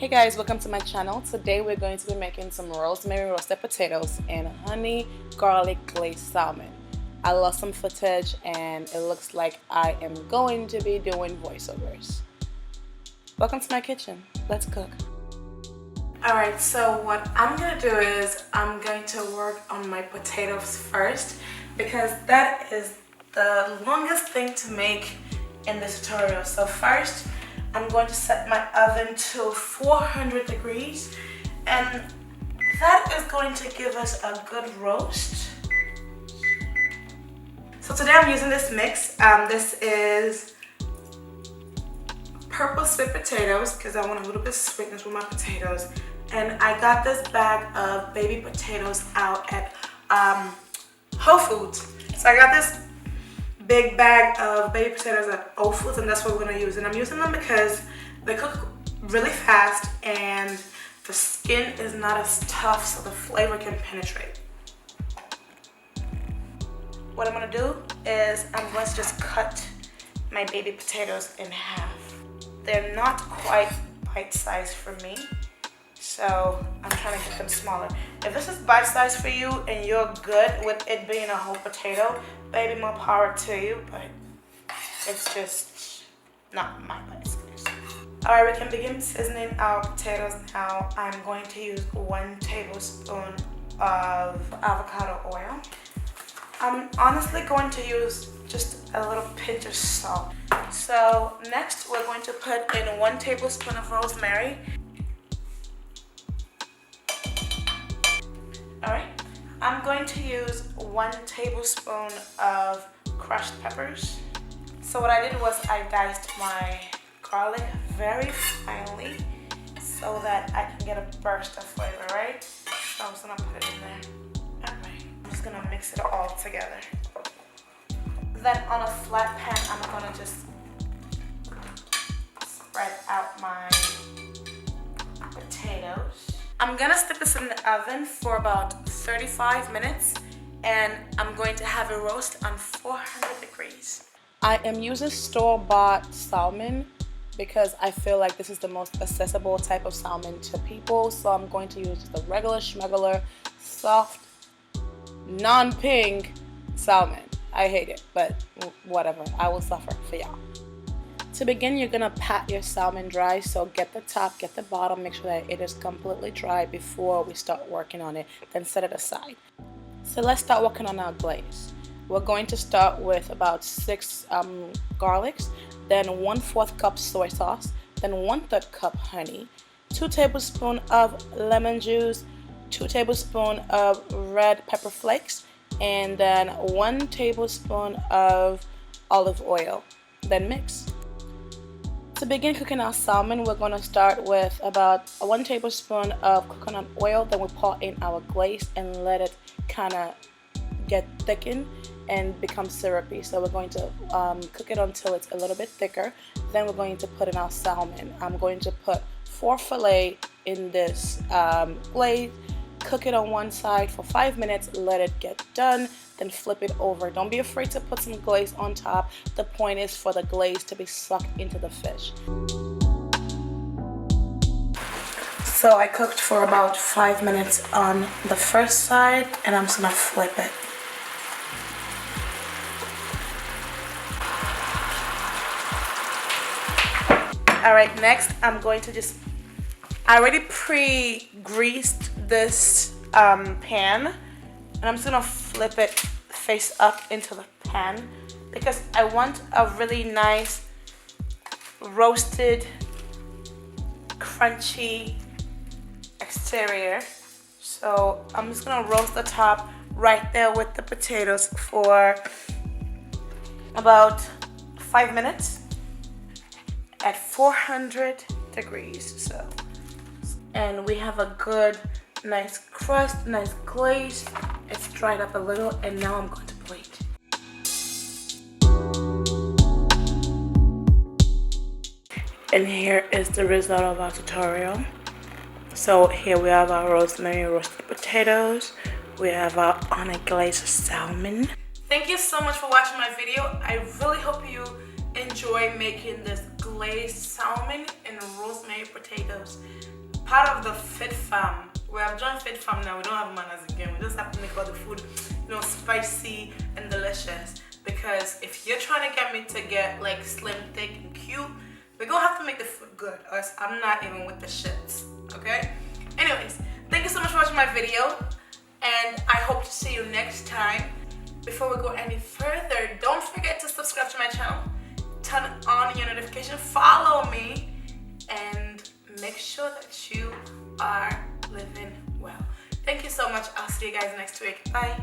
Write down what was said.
Hey guys, welcome to my channel. Today we're going to be making some rosemary roasted potatoes and honey garlic glazed salmon. I lost some footage and it looks like I am going to be doing voiceovers. Welcome to my kitchen. Let's cook. Alright, so what I'm going to do is I'm going to work on my potatoes first because that is the longest thing to make in this tutorial. So first, I'm going to set my oven to 400 degrees and that is going to give us a good roast. So today I'm using this mix. This is purple sweet potatoes because I want a little bit of sweetness with my potatoes. And I got this bag of baby potatoes out at Whole Foods. So I got this big bag of baby potatoes at Whole Foods, and that's what we're going to use. And I'm using them because they cook really fast and the skin is not as tough, so the flavor can penetrate. What I'm going to do is I'm going to just cut my baby potatoes in half. They're not quite bite-sized for me, so I'm trying to get them smaller. If this is bite-sized for you and you're good with it being a whole potato, baby, more power to you, but it's just not my bite size. Alright, we can begin seasoning our potatoes now. I'm going to use 1 tablespoon of avocado oil. I'm honestly going to use just a little pinch of salt. So next we're going to put in 1 tablespoon of rosemary. Alright, I'm going to use 1 tablespoon of crushed peppers. So what I did was I diced my garlic very finely so that I can get a burst of flavor, right? So I'm just gonna put it in there. Alright, I'm just gonna mix it all together. Then on a flat pan, I'm gonna just spread out my potatoes. I'm gonna stick this in the oven for about 35 minutes and I'm going to have it roast on 400 degrees. I am using store-bought salmon because I feel like this is the most accessible type of salmon to people. So I'm going to use the regular schmegular, soft, non-pink salmon. I hate it, but whatever. I will suffer for y'all. To begin, you're gonna pat your salmon dry, so get the top, get the bottom, make sure that it is completely dry before we start working on it, then set it aside. So let's start working on our glaze. We're going to start with about 6 garlics, then 1/4 cup soy sauce, then 1/3 cup honey, 2 tablespoons of lemon juice, 2 tablespoons of red pepper flakes, and then 1 tablespoon of olive oil. Then mix. To begin cooking our salmon, we're going to start with about 1 tablespoon of coconut oil. Then we pour in our glaze and let it kind of get thickened and become syrupy. So we're going to cook it until it's a little bit thicker. Then we're going to put in our salmon. I'm going to put 4 fillets in this glaze. Cook it on one side for 5 minutes, let it get done, then flip it over. Don't be afraid to put some glaze on top. The point is for the glaze to be sucked into the fish. So I cooked for about 5 minutes on the first side and I'm just gonna flip it. Alright, next I'm going to I already pre-greased this pan and I'm just gonna flip it face up into the pan because I want a really nice roasted crunchy exterior. So I'm just gonna roast the top right there with the potatoes for about 5 minutes at 400 degrees. And we have a good nice crust, nice glaze. It's dried up a little and now I'm going to plate. And here is the result of our tutorial. So here we have our rosemary roasted potatoes. We have our honey glazed salmon. Thank you so much for watching my video. I really hope you enjoy making this glazed salmon and rosemary potatoes. Part of the Fit Fam. We have joined Fit Fam now. We don't have manners again. We just have to make all the food, you know, spicy and delicious. Because if you're trying to get me to get like slim, thick, and cute, we're gonna have to make the food good, or else I'm not even with the shits. Okay? Anyways, thank you so much for watching my video, and I hope to see you next time. Before we go any further, don't forget to subscribe to my channel, turn on your notification, follow me, and make sure that you are living well. Thank you so much. I'll see you guys next week. Bye.